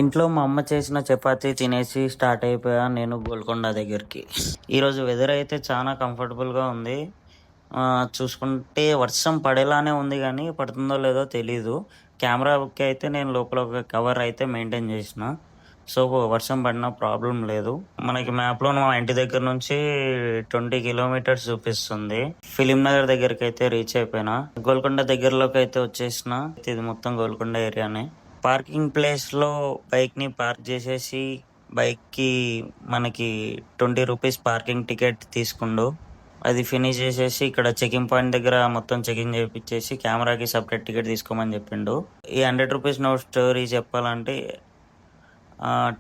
ఇంట్లో మా అమ్మ చేసిన చపాతీ తినేసి స్టార్ట్ అయిపోయా నేను గోల్కొండ దగ్గరికి. ఈరోజు వెదర్ అయితే చాలా కంఫర్టబుల్‌గా ఉంది. చూసుకుంటే వర్షం పడేలానే ఉంది గానీ, పడుతుందో లేదో తెలీదు. కెమెరాకి అయితే నేను లోపల ఒక కవర్ అయితే మెయింటైన్ చేసిన. సో, వర్షం పడినా ప్రాబ్లమ్ లేదు. మనకి మ్యాప్‌లో మా ఇంటి దగ్గర నుంచి 20 కిలోమీటర్స్ చూపిస్తుంది. ఫిలిం నగర్ దగ్గరికైతే రీచ్ అయిపోయినా. గోల్కొండ దగ్గరలోకైతే వచ్చేసిన. ఇది మొత్తం గోల్కొండ ఏరియానే. పార్కింగ్ ప్లేస్‌లో బైక్‌ని పార్క్ చేసేసి, బైక్‌కి మనకి 20 రూపీస్ పార్కింగ్ టికెట్ తీసుకుండు. అది ఫినిష్ చేసేసి ఇక్కడ చెకింగ్ పాయింట్ దగ్గర మొత్తం చెకింగ్ చేపిచ్చేసి కెమెరాకి సెపరేట్ టికెట్ తీసుకోమని చెప్పిండు. ఈ 100 రూపీస్ నోట్ స్టోరీ చెప్పాలంటే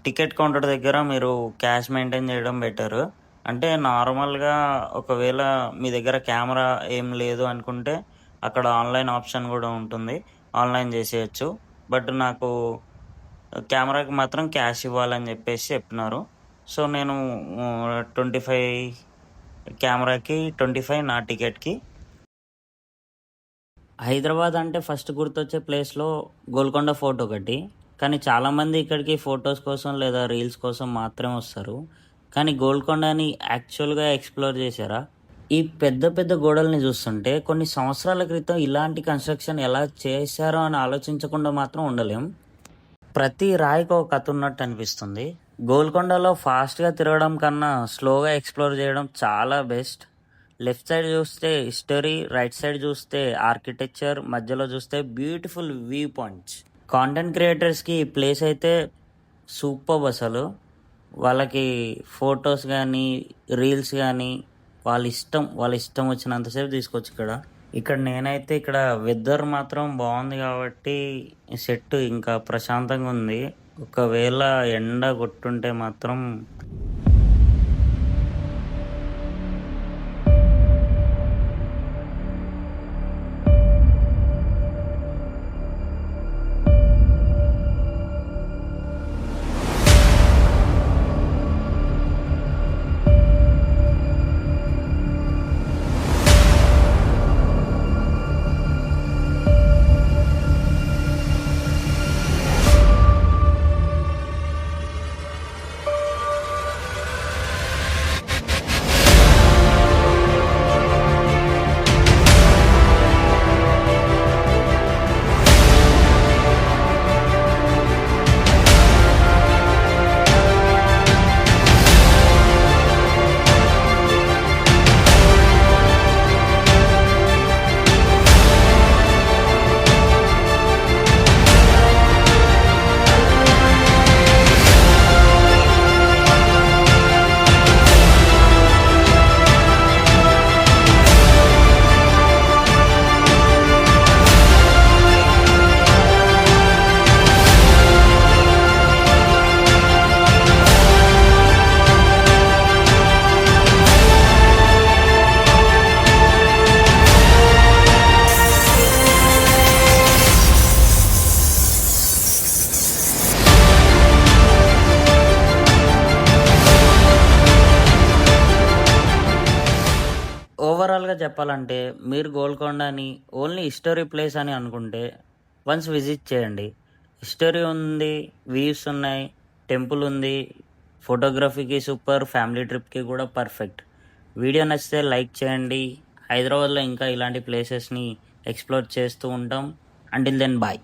టికెట్ కౌంటర్ దగ్గర మీరు క్యాష్ మెయింటైన్ చేయడం బెటర్. అంటే నార్మల్‌గా ఒకవేళ మీ దగ్గర కెమెరా ఏం లేదు అనుకుంటే అక్కడ ఆన్‌లైన్ ఆప్షన్ కూడా ఉంటుంది. ఆన్‌లైన్ చేసేయొచ్చు. బట్ నాకు కెమెరాకి మాత్రం క్యాష్ ఇవ్వాలని చెప్పినారు. సో, నేను 25 కెమెరాకి, 25 నా టికెట్‌కి. హైదరాబాద్ అంటే ఫస్ట్ గుర్తొచ్చే ప్లేస్‌లో గోల్కొండ ఫోర్ట్ ఒకటి. కానీ చాలామంది ఇక్కడికి ఫోటోస్ కోసం లేదా రీల్స్ కోసం మాత్రమే వస్తారు. కానీ గోల్కొండని యాక్చువల్‌గా ఎక్స్‌ప్లోర్ చేశారా? ఈ పెద్ద పెద్ద గోడల్ని చూస్తుంటే కొన్ని సంవత్సరాల క్రితం ఇలాంటి కన్‌స్ట్రక్షన్ ఎలా చేశారో అని ఆలోచించకుండా మాత్రం ఉండలేం. ప్రతి రాయికి ఒక కథ ఉన్నట్టు అనిపిస్తుంది. గోల్కొండలో ఫాస్ట్‌గా తిరగడం కన్నా స్లోగా ఎక్స్‌ప్లోర్ చేయడం చాలా బెస్ట్. లెఫ్ట్ సైడ్ చూస్తే హిస్టరీ, రైట్ సైడ్ చూస్తే ఆర్కిటెక్చర్, మధ్యలో చూస్తే బ్యూటిఫుల్ వ్యూ పాయింట్స్. కాంటెంట్ క్రియేటర్స్‌కి ఈ ప్లేస్ అయితే సూపర్బ్ అసలు. వాళ్ళకి ఫొటోస్ కానీ, రీల్స్ కానీ వాళ్ళ ఇష్టం వచ్చినంతసేపు తీసుకోవచ్చు ఇక్కడ. ఇక్కడ నేనైతే ఇక్కడ వెదర్ మాత్రం బాగుంది కాబట్టి సెట్ ఇంకా ప్రశాంతంగా ఉంది. ఒకవేళ ఎండ కొట్టుంటే మాత్రం ఓవరాల్‌గా చెప్పాలంటే మీరు గోల్కొండని ఓన్లీ హిస్టరీ ప్లేస్ అని అనుకుంటే వన్స్ విజిట్ చేయండి. హిస్టరీ ఉంది, వ్యూస్ ఉన్నాయి, టెంపుల్ ఉంది, ఫోటోగ్రఫీకి సూపర్, ఫ్యామిలీ ట్రిప్‌కి కూడా పర్ఫెక్ట్. వీడియో నచ్చితే లైక్ చేయండి. హైదరాబాద్‌లో ఇంకా ఇలాంటి ప్లేసెస్‌ని ఎక్స్‌ప్లోర్ చేస్తూ ఉంటాం. Until then bye.